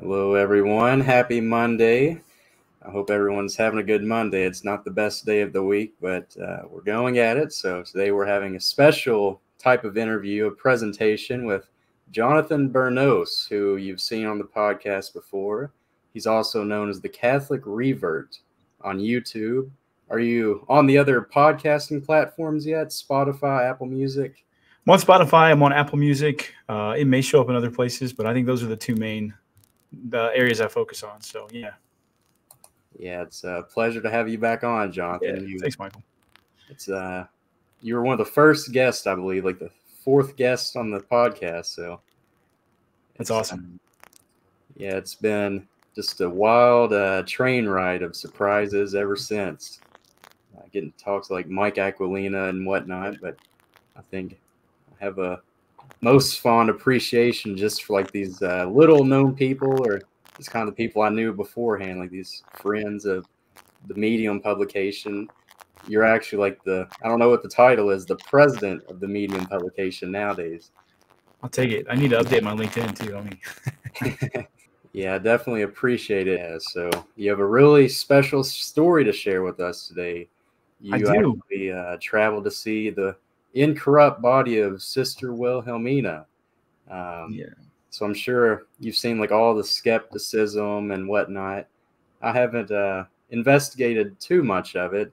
Hello, everyone. Happy Monday. I hope everyone's having a good Monday. It's not the best day of the week, but we're going at it. So today we're having a special type of interview, a presentation with Jonathan Bernos, who you've seen on the podcast before. He's also known as the Catholic Revert on YouTube. Are you on the other podcasting platforms yet? Spotify, Apple Music? I'm on Spotify. I'm on Apple Music. It may show up in other places, but I think those are the two main areas I focus on. So, yeah. Yeah, it's a pleasure to have you back on, Jonathan. Yeah, thanks, Michael. It's you were one of the first guests, I believe, like the fourth guest on the podcast. So that's awesome. Yeah, it's been just a wild train ride of surprises ever since. Getting to talk to like Mike Aquilina and whatnot, but I think I have a most fond appreciation just for like these little known people, or just kind of the people I knew beforehand, like these friends of the Medium publication. You're actually like I don't know what the title is, the president of the Medium publication nowadays. I'll take it. I need to update my LinkedIn too. Yeah, I definitely appreciate it. Yeah, so you have a really special story to share with us today. You actually traveled to see the Incorrupt body of Sister Wilhelmina. So I'm sure you've seen like all the skepticism and whatnot. I haven't investigated too much of it.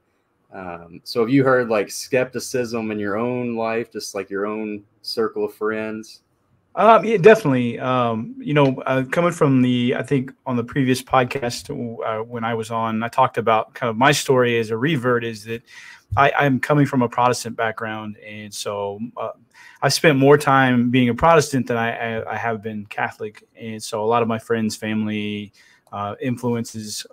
So have you heard like skepticism in your own life, just like your own circle of friends? Yeah, definitely. Coming from I think on the previous podcast when I was on, I talked about kind of my story as a revert is that I'm coming from a Protestant background. And so I spent more time being a Protestant than I have been Catholic. And so a lot of my friends, family, influences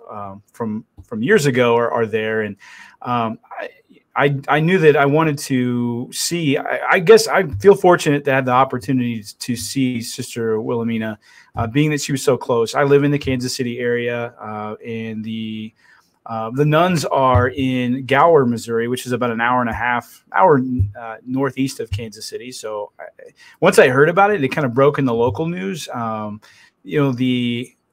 from years ago are there. And I knew that I wanted to see. I guess I feel fortunate to have the opportunity to see Sister Wilhelmina, being that she was so close. I live in the Kansas City area, and the nuns are in Gower, Missouri, which is about an hour and a half northeast of Kansas City. So once I heard about it, it kind of broke in the local news.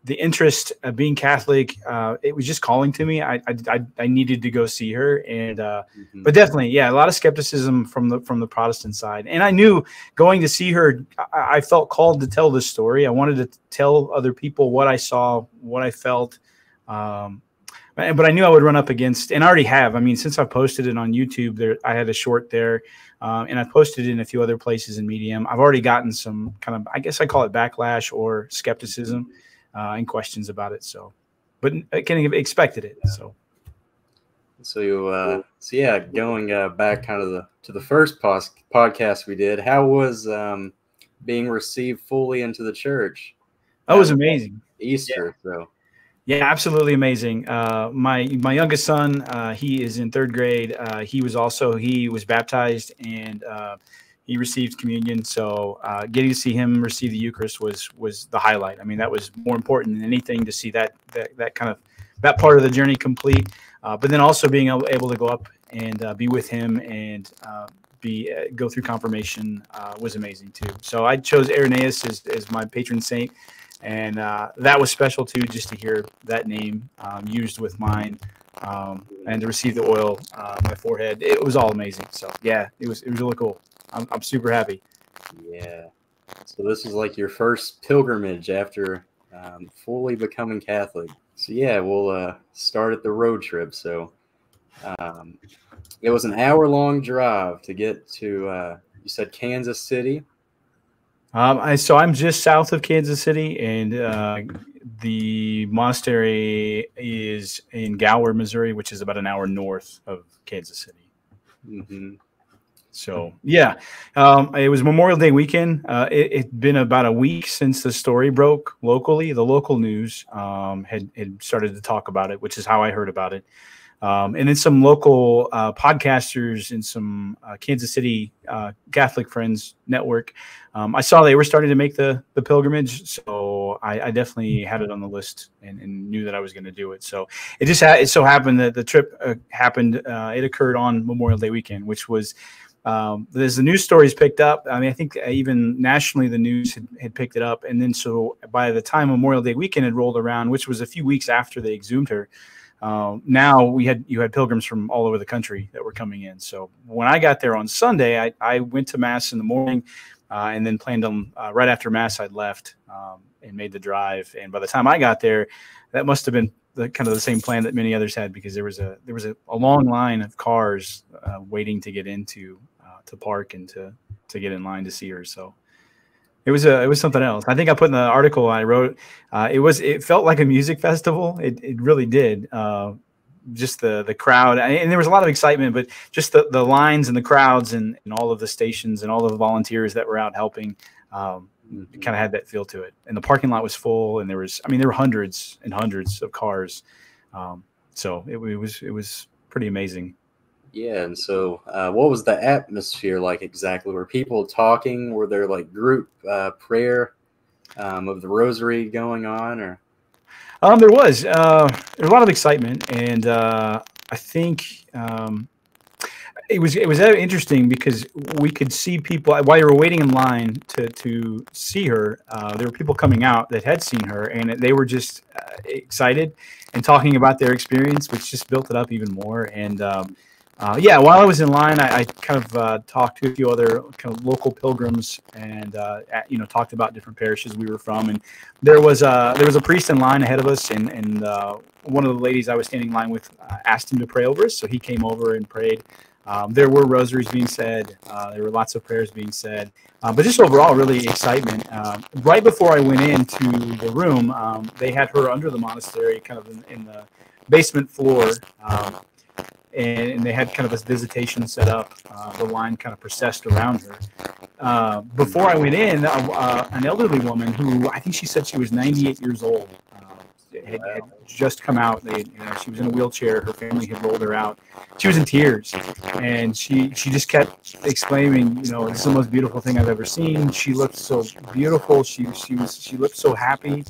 The interest of being Catholic, it was just calling to me. I needed to go see her, and but definitely, yeah, a lot of skepticism from the Protestant side. And I knew going to see her, I felt called to tell this story. I wanted to tell other people what I saw, what I felt, but I knew I would run up against, and I already have. I mean, since I posted it on YouTube, I had a short there, and I posted it in a few other places in Medium. I've already gotten some kind of, I guess I call it backlash or skepticism. And questions about it, but I kind of expected it. So yeah, going back kind of to the first podcast we did, how was being received fully into the church? That was amazing. Easter, yeah. So yeah, absolutely amazing. My youngest son, he is in third grade. He was baptized and he received communion. So getting to see him receive the Eucharist was the highlight. I mean, that was more important than anything to see that kind of that part of the journey complete. But then also being able to go up and be with him and go through confirmation was amazing too. So I chose Irenaeus as my patron saint, and that was special too, just to hear that name used with mine. And to receive the oil on my forehead, it was all amazing. So yeah, it was really cool. I'm super happy. Yeah. So this is like your first pilgrimage after fully becoming Catholic. So yeah, we'll start at the road trip. So it was an hour-long drive to get to, you said Kansas City? So I'm just south of Kansas City, and the monastery is in Gower, Missouri, which is about an hour north of Kansas City. Mm-hmm. So, yeah, it was Memorial Day weekend. It'd been about a week since the story broke locally. The local news had started to talk about it, which is how I heard about it. And then some local podcasters and some Kansas City Catholic Friends Network. I saw they were starting to make the pilgrimage, so I definitely had it on the list and knew that I was going to do it. So it so happened that the trip happened. It occurred on Memorial Day weekend, which was As the news stories picked up, I mean, I think even nationally the news had picked it up. And then so by the time Memorial Day weekend had rolled around, which was a few weeks after they exhumed her, now you had pilgrims from all over the country that were coming in. So when I got there on Sunday, I went to Mass in the morning and then planned on right after Mass, I'd left and made the drive. And by the time I got there, that must have been kind of the same plan that many others had, because there was a long line of cars waiting to get into to park and to get in line to see her. So it was something else. I think I put in the article I wrote, it felt like a music festival. It really did. Just the crowd, and there was a lot of excitement, but just the lines and the crowds and all of the stations and all of the volunteers that were out helping kind of had that feel to it. And the parking lot was full, and there were hundreds and hundreds of cars. So it was pretty amazing. Yeah. And so what was the atmosphere like exactly? Were people talking? Were there like group prayer of the rosary going on? Or there was a lot of excitement, and I think it was interesting because we could see people while you were waiting in line to see her. There were people coming out that had seen her, and they were just excited and talking about their experience, which just built it up even more. And while I was in line, I kind of talked to a few other kind of local pilgrims, and talked about different parishes we were from. And there was a priest in line ahead of us, and one of the ladies I was standing in line with asked him to pray over us, so he came over and prayed. There were rosaries being said. There were lots of prayers being said, but just overall, really excitement. Right before I went into the room, they had her under the monastery, kind of in the basement floor. And they had kind of a visitation set up. The line kind of processed around her. Before I went in, an elderly woman who I think she said she was 98 years old had just come out. She was in a wheelchair. Her family had rolled her out. She was in tears, and she just kept exclaiming, "This is the most beautiful thing I've ever seen." She looked so beautiful. She looked so happy.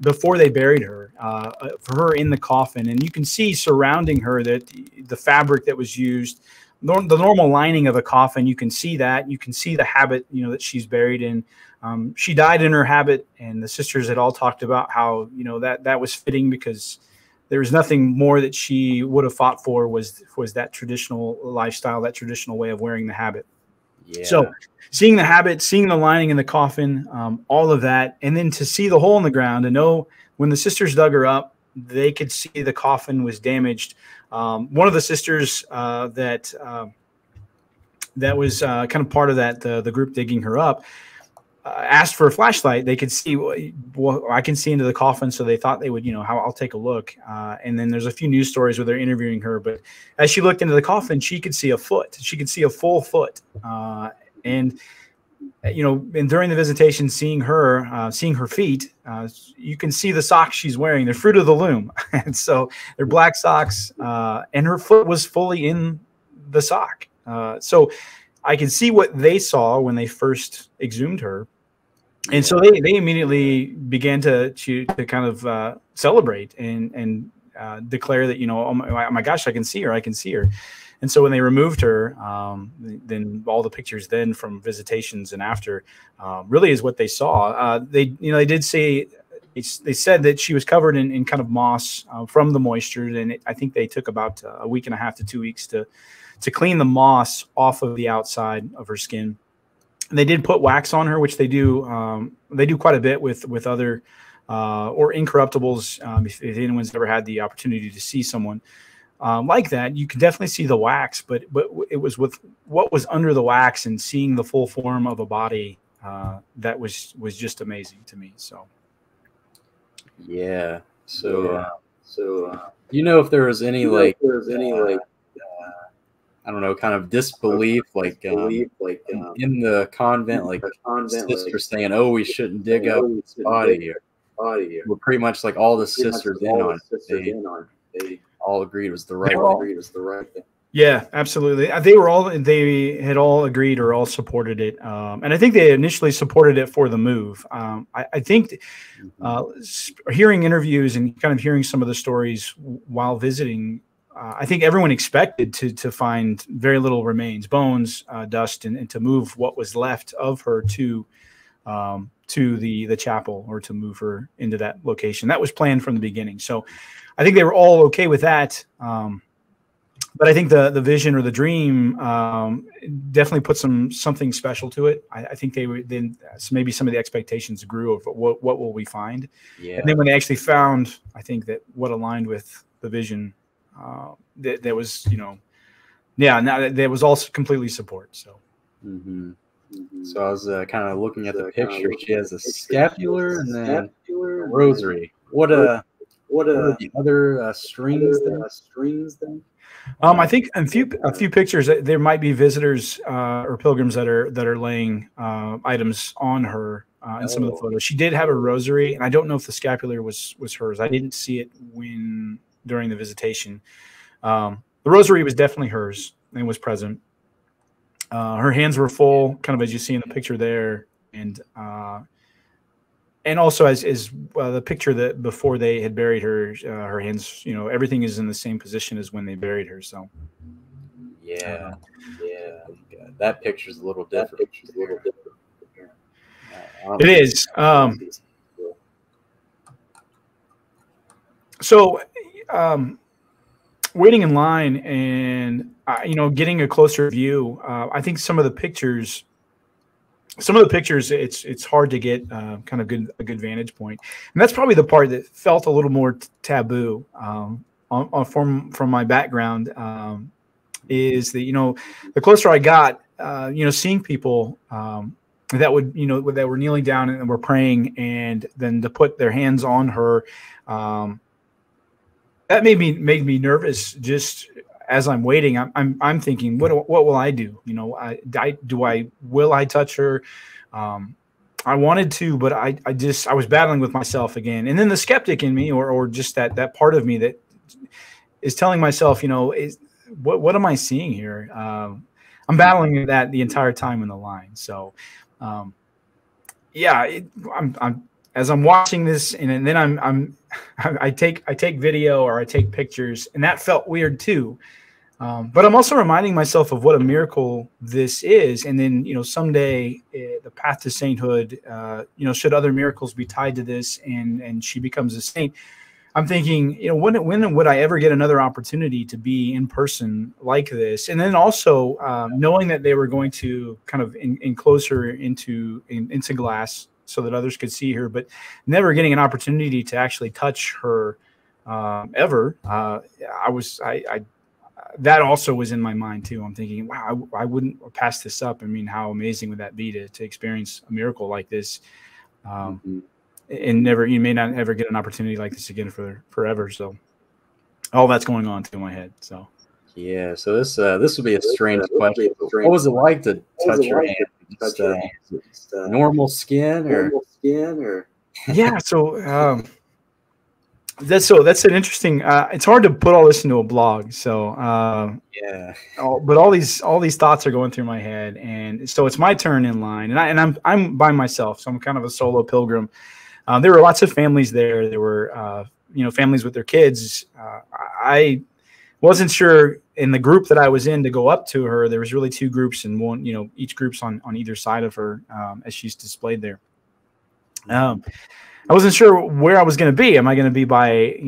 Before they buried her, for her in the coffin, and you can see surrounding her that the fabric that was used, the normal lining of a coffin, you can see that. You can see the habit, that she's buried in. She died in her habit, and the sisters had all talked about how, that was fitting, because there was nothing more that she would have fought for was that traditional lifestyle, that traditional way of wearing the habit. Yeah. So seeing the habit, seeing the lining in the coffin, all of that, and then to see the hole in the ground and know when the sisters dug her up, they could see the coffin was damaged. One of the sisters that was kind of part of that, the group digging her up, asked for a flashlight. They could see, well, I can see into the coffin, so they thought they would, I'll take a look. And then there's a few news stories where they're interviewing her, but as she looked into the coffin, she could see a foot. She could see a full foot. And during the visitation, seeing her feet, you can see the socks she's wearing. They're fruit of the loom. And so they're black socks, and her foot was fully in the sock. So I can see what they saw when they first exhumed her. And so they immediately began to kind of celebrate and declare that, oh my gosh, I can see her. And so when they removed her, then all the pictures then from visitations and after really is what they saw. They did say, they said that she was covered in kind of moss from the moisture. And I think they took about a week and a half to 2 weeks to clean the moss off of the outside of her skin. And they did put wax on her, which they do quite a bit with other or incorruptibles. If anyone's ever had the opportunity to see someone like that, you can definitely see the wax, but it was with what was under the wax and seeing the full form of a body that was just amazing to me. So yeah. So if there was any I don't know, kind of disbelief, in the convent, sisters saying, "Oh, we shouldn't dig up this body here." Well, pretty much like all the sisters in on it. They all agreed it was the right thing. Yeah, absolutely. They had all agreed or all supported it, and I think they initially supported it for the move. I think hearing interviews and kind of hearing some of the stories while visiting, I think everyone expected to find very little remains, bones, dust, and to move what was left of her to the chapel, or to move her into that location. That was planned from the beginning. So I think they were all okay with that. But I think the vision or the dream definitely put something special to it. I think they were then, so maybe some of the expectations grew of what will we find. Yeah. And then when they actually found, I think that what aligned with the vision, there was, now there was also completely support. So. Mm-hmm. Mm-hmm. So I was kind of looking at the picture. She has a scapular and then a rosary. What are the other strings there? I think a few pictures, there might be visitors or pilgrims that are laying items on her in some of the photos. She did have a rosary, and I don't know if the scapular was hers. I didn't see it during the visitation. The rosary was definitely hers and was present. Her hands were full, kind of as you see in the picture there, and also as the picture that before they had buried her, her hands, everything is in the same position as when they buried her. So, yeah, that picture's a little different. It is. So, waiting in line and getting a closer view. I think some of the pictures, it's hard to get kind of a good vantage point, and that's probably the part that felt a little more taboo from my background. Is that the closer I got, seeing people that were kneeling down and were praying, and then to put their hands on her, that made me nervous. Just as I'm waiting, I'm thinking, what will I do? Will I touch her? I wanted to, but I was battling with myself again. And then the skeptic in me, or just that part of me that is telling myself, what am I seeing here? I'm battling that the entire time in the line. So, as I'm watching this, and then I take video or I take pictures, and that felt weird too. But I'm also reminding myself of what a miracle this is. And then, someday the path to sainthood, should other miracles be tied to this and she becomes a saint, I'm thinking, when would I ever get another opportunity to be in person like this? And then also knowing that they were going to kind of enclose her into glass so that others could see her, but never getting an opportunity to actually touch her ever. That also was in my mind too. I'm thinking, wow, I wouldn't pass this up. I mean, how amazing would that be to experience a miracle like this? And you may not ever get an opportunity like this again forever. So all that's going on through my head. So yeah. So this would be a strange question. What was it like to touch your hand? Just normal skin or? Yeah. So that's an interesting. It's hard to put all this into a blog. So yeah. But all these thoughts are going through my head, and so it's my turn in line, and I'm by myself. So I'm kind of a solo pilgrim. There were lots of families there. There were families with their kids. I wasn't sure in the group that I was in to go up to her. There was really two groups, and one, each group's on either side of her as she's displayed there. I wasn't sure where I was going to be. Am I going to be by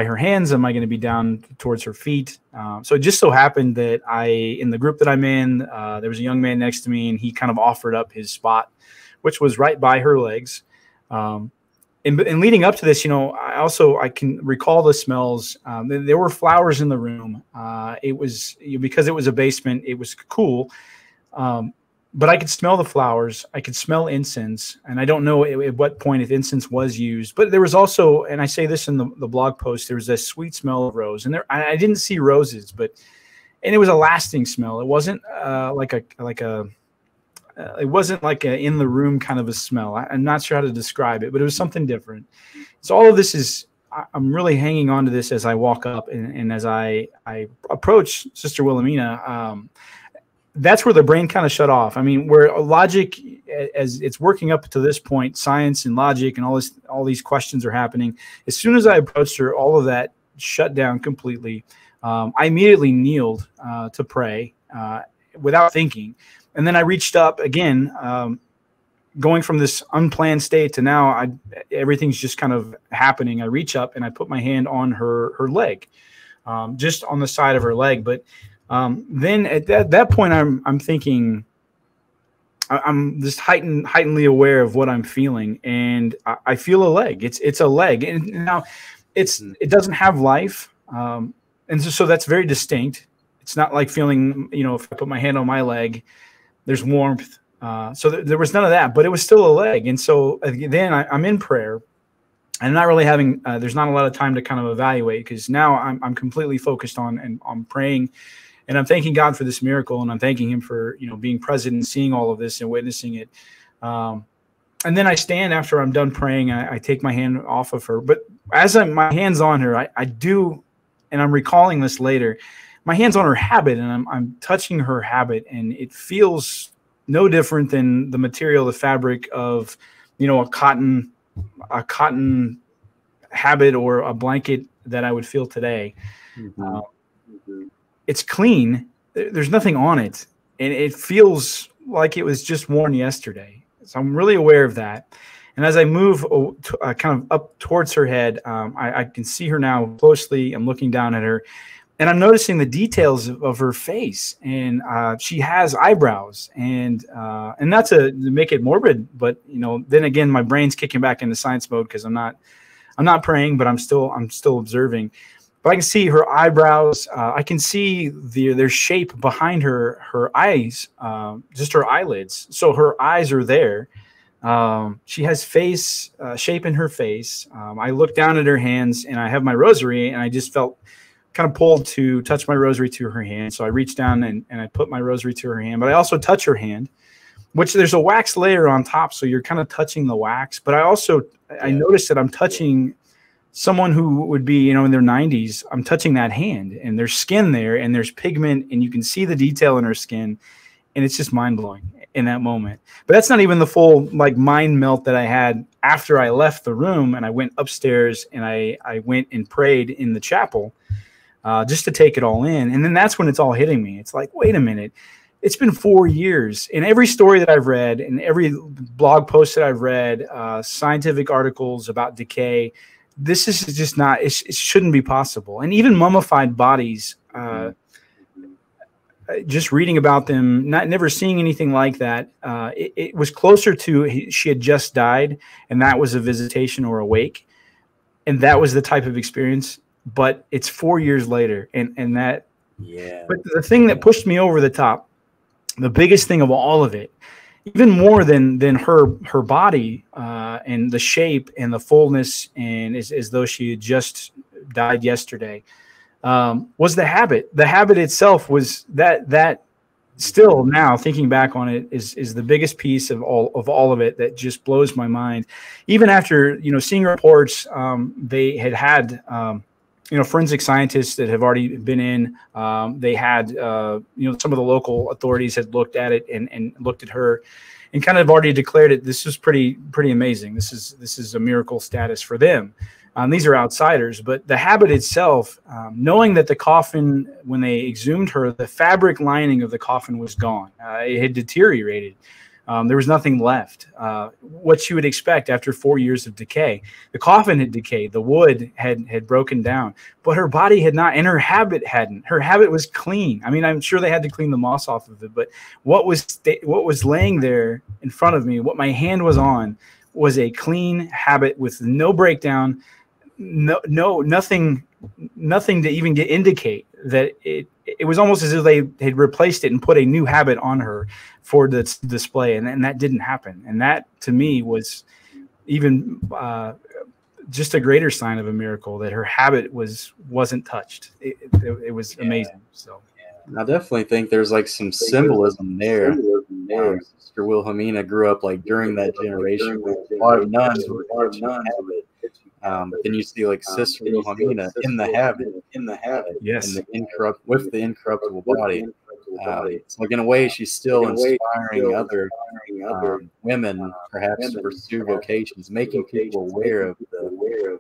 her hands? Am I going to be down towards her feet? So it just so happened that in the group that I'm in, there was a young man next to me, and he kind of offered up his spot, which was right by her legs. And leading up to this, I can recall the smells. There were flowers in the room. It was because it was a basement. It was cool. But I could smell the flowers. I could smell incense, and I don't know at what point if incense was used. But there was also, and I say this in the blog post, there was a sweet smell of rose, and I didn't see roses, and it was a lasting smell. It wasn't it wasn't like a in the room kind of a smell. I'm not sure how to describe it, but it was something different. So all of this I'm really hanging on to this as I walk up and as I approach Sister Wilhelmina. That's where the brain kind of shut off. I mean, where logic, as it's working up to this point, science and logic and all these questions are happening. As soon as I approached her, all of that shut down completely. I immediately kneeled to pray without thinking. And then I reached up again, going from this unplanned state to now everything's just kind of happening. I reach up and I put my hand on her leg, just on the side of her leg. But then at that point, I'm thinking, I'm just heightenedly aware of what I'm feeling, and I feel a leg. It's a leg, and now it doesn't have life, and so that's very distinct. It's not like feeling, if I put my hand on my leg, there's warmth. So there was none of that, but it was still a leg. And so then I'm in prayer, and not really having. There's not a lot of time to kind of evaluate, because now I'm completely focused on praying. And I'm thanking God for this miracle, and I'm thanking him for, being present and seeing all of this and witnessing it. And then I stand after I'm done praying. I take my hand off of her. But as my hand's on her, I do, and I'm recalling this later, my hand's on her habit, and I'm touching her habit, and it feels no different than the material, the fabric of, a cotton habit or a blanket that I would feel today. Mm-hmm. It's clean. There's nothing on it, and it feels like it was just worn yesterday. So I'm really aware of that. And as I move kind of up towards her head, I can see her now closely. I'm looking down at her, and I'm noticing the details of her face. And she has eyebrows, and not to make it morbid, but then again, my brain's kicking back into science mode, because I'm not praying, but I'm still observing. But I can see her eyebrows. I can see their shape behind her eyes, just her eyelids. So her eyes are there. She has shape in her face. I look down at her hands, and I have my rosary, and I just felt kind of pulled to touch my rosary to her hand. So I reach down and I put my rosary to her hand. But I also touch her hand, which there's a wax layer on top, so you're kind of touching the wax. But I noticed that I'm touching someone who would be, in their 90s. I'm touching that hand, and there's skin there, and there's pigment, and you can see the detail in her skin, and it's just mind-blowing in that moment. But that's not even the full mind melt that I had after I left the room, and I went upstairs, and I went and prayed in the chapel, just to take it all in. And then that's when it's all hitting me. It's like, wait a minute. It's been 4 years, and every story that I've read and every blog post that I've read, scientific articles about decay, this is just not, it shouldn't be possible. And even mummified bodies, just reading about them, never seeing anything like that. It was closer to she had just died, and that was a visitation or a wake. And that was the type of experience, but it's 4 years later. And that, but the thing that pushed me over the top, the biggest thing of all of it, even more than her body and the shape and the fullness, and as though she had just died yesterday, was the habit. The habit itself was that still, now thinking back on it, is the biggest piece of all of it that just blows my mind. Even after seeing reports, they had forensic scientists that have already been in. They had, some of the local authorities had looked at it and looked at her, and kind of already declared it. This was pretty amazing. This is a miracle status for them. These are outsiders, but the habit itself, knowing that the coffin, when they exhumed her, the fabric lining of the coffin was gone. It had deteriorated. There was nothing left. What you would expect after 4 years of decay. The coffin had decayed. The wood had broken down, but her body had not, and her habit hadn't. Her habit was clean. I mean, I'm sure they had to clean the moss off of it, but what was laying there in front of me, what my hand was on, was a clean habit with no breakdown, nothing to even indicate that it was almost as if they had replaced it and put a new habit on her for the display, and that didn't happen. And that, to me, was even just a greater sign of a miracle, that her habit wasn't touched. It was amazing. So I definitely think there's some symbolism there. Sister Wilhelmina grew up during that generation. A lot of nuns were habit. But then you see Sister Wilhelmina in the habit, yes, in the incorruptible body. So in a way, she's still inspiring other women, perhaps, to pursue vocations, making people aware of the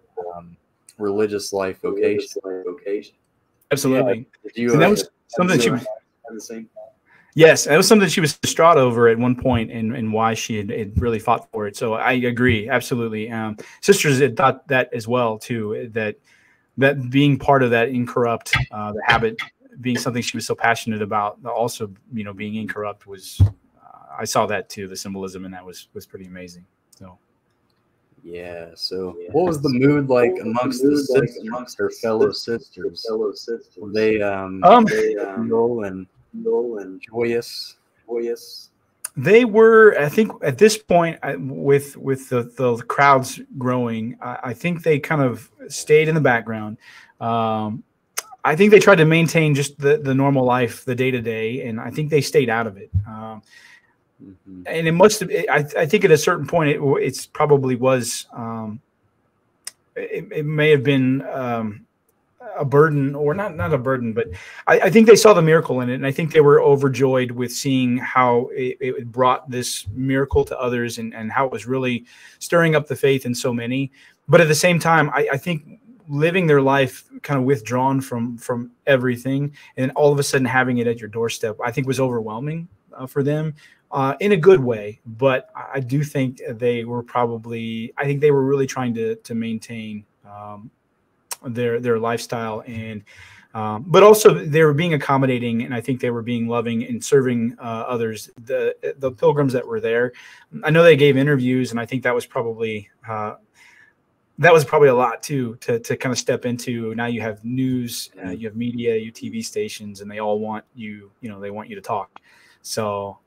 religious life vocation. Absolutely. Yeah. And that was something she was the same. Yes, that was something she was distraught over at one point, and why she had really fought for it. So I agree, absolutely. Sisters had thought that as well too. That being part of that Incorrupt, the habit being something she was so passionate about. Also, being Incorrupt was. I saw that too. The symbolism in that was pretty amazing. So. Yeah. So, what was the mood like amongst the sisters, her fellow sisters? Were they real and joyous? They were, I think, at this point, with the crowds growing, I think they kind of stayed in the background. I think they tried to maintain just the normal life, the day to day, and I think they stayed out of it. And it must have. I think at a certain point, it's probably was. It may have been a burden, or not a burden, but I think they saw the miracle in it, and I think they were overjoyed with seeing how it brought this miracle to others, and how it was really stirring up the faith in so many. But at the same time, I think living their life kind of withdrawn from everything, and all of a sudden having it at your doorstep, I think was overwhelming for them. In a good way, but I do think they were I think they were really trying to maintain their lifestyle, and but also they were being accommodating, and I think they were being loving and serving others. The pilgrims that were there, I know they gave interviews, and I think that was probably a lot too to kind of step into. Now you have news, you have media, you have TV stations, and they all want you. They want you to talk. So.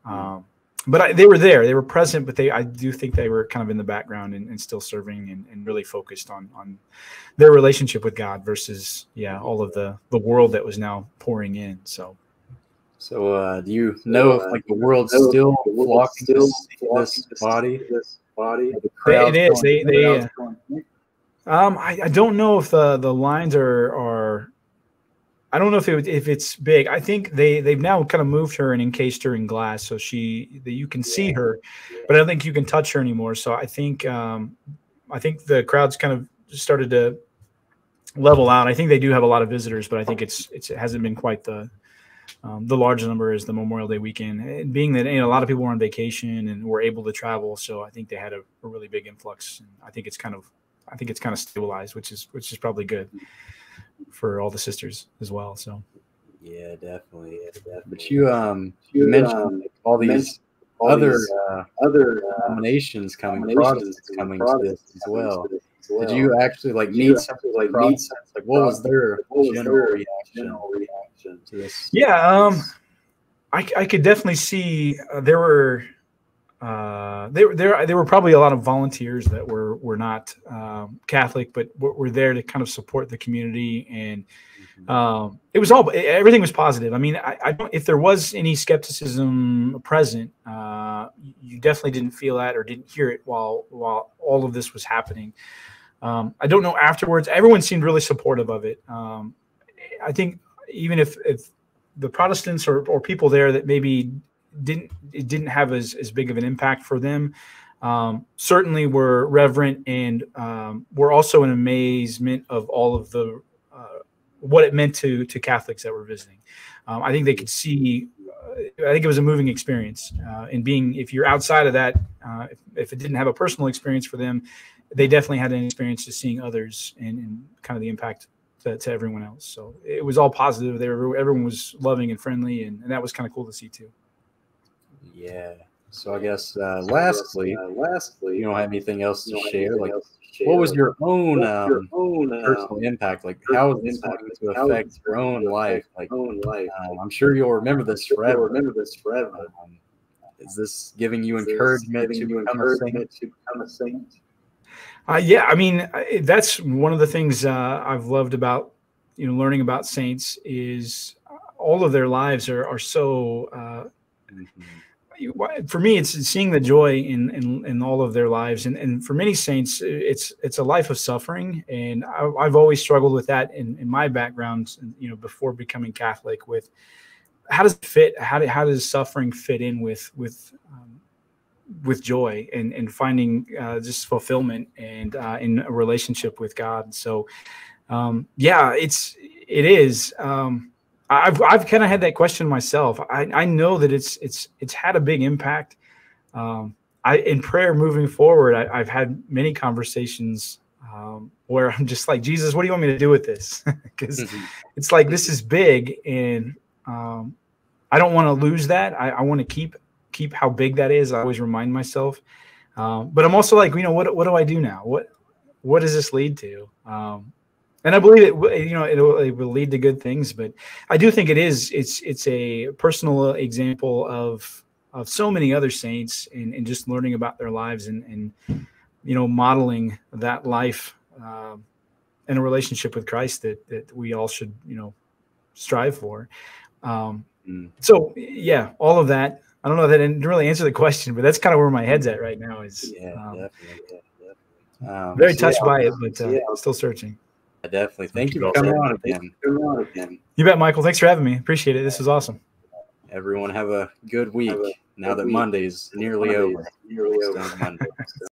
But they were there, they were present, but I do think they were kind of in the background and still serving and really focused on their relationship with God versus, all of the world that was now pouring in. So do you know if the world's still flocking to see this body? It is. I don't know if the lines are. I don't know if it's big. I think they've now kind of moved her and encased her in glass, so you can see her, but I don't think you can touch her anymore. So I think the crowd's kind of started to level out. I think they do have a lot of visitors, but I think it hasn't been quite the large number as the Memorial Day weekend. And being that a lot of people were on vacation and were able to travel, so I think they had a really big influx. And I think it's kind of stabilized, which is probably good for all the sisters as well. So yeah, definitely. But you mentioned all these other denominations coming, Protestants coming to this as well. Did you actually meet something like Protestants? What was their general reaction to this? Yeah, I could definitely see there were probably a lot of volunteers that were not Catholic, but were there to kind of support the community, and everything was positive. I mean, I don't, if there was any skepticism present, you definitely didn't feel that or didn't hear it while all of this was happening. I don't know afterwards. Everyone seemed really supportive of it. I think even if the Protestants or people there that maybe didn't have as big of an impact for them, certainly were reverent and were also in amazement of all of the what it meant to Catholics that were visiting. I think they could see. I think it was a moving experience. And if you're outside of that, if it didn't have a personal experience for them, they definitely had an experience of seeing others and kind of the impact to everyone else. So it was all positive. Everyone was loving and friendly, and that was kind of cool to see too. Yeah. So I guess lastly, you don't have anything else to share? What was your own personal impact? How is this going to affect your own life? I'm sure you'll remember this forever. Is this giving you encouragement to become a saint? Yeah, I mean, that's one of the things I've loved about learning about saints is all of their lives are so. For me, it's seeing the joy in all of their lives, and for many saints, it's a life of suffering, and I've always struggled with that in my background. Before becoming Catholic, with how does it fit? How does suffering fit in with joy and finding just fulfillment and in a relationship with God? So, yeah, it it is. I've kind of had that question myself. I know that it's had a big impact. In prayer moving forward, I've had many conversations where I'm just like, Jesus, what do you want me to do with this? Because it's like, this is big, and I don't want to lose that. I want to keep how big that is. I always remind myself. But I'm also like, what do I do now? What does this lead to? And I believe it will lead to good things, but I do think it's a personal example of so many other saints, and just learning about their lives and modeling that life in a relationship with Christ that we all should strive for. So yeah, all of that. I don't know if that didn't really answer the question, but that's kind of where my head's at right now. Definitely. Very touched by it, but still searching. Definitely. Thank you for coming on again. You bet, Michael. Thanks for having me. Appreciate it. This was awesome. Everyone have a good week now that Monday's nearly over.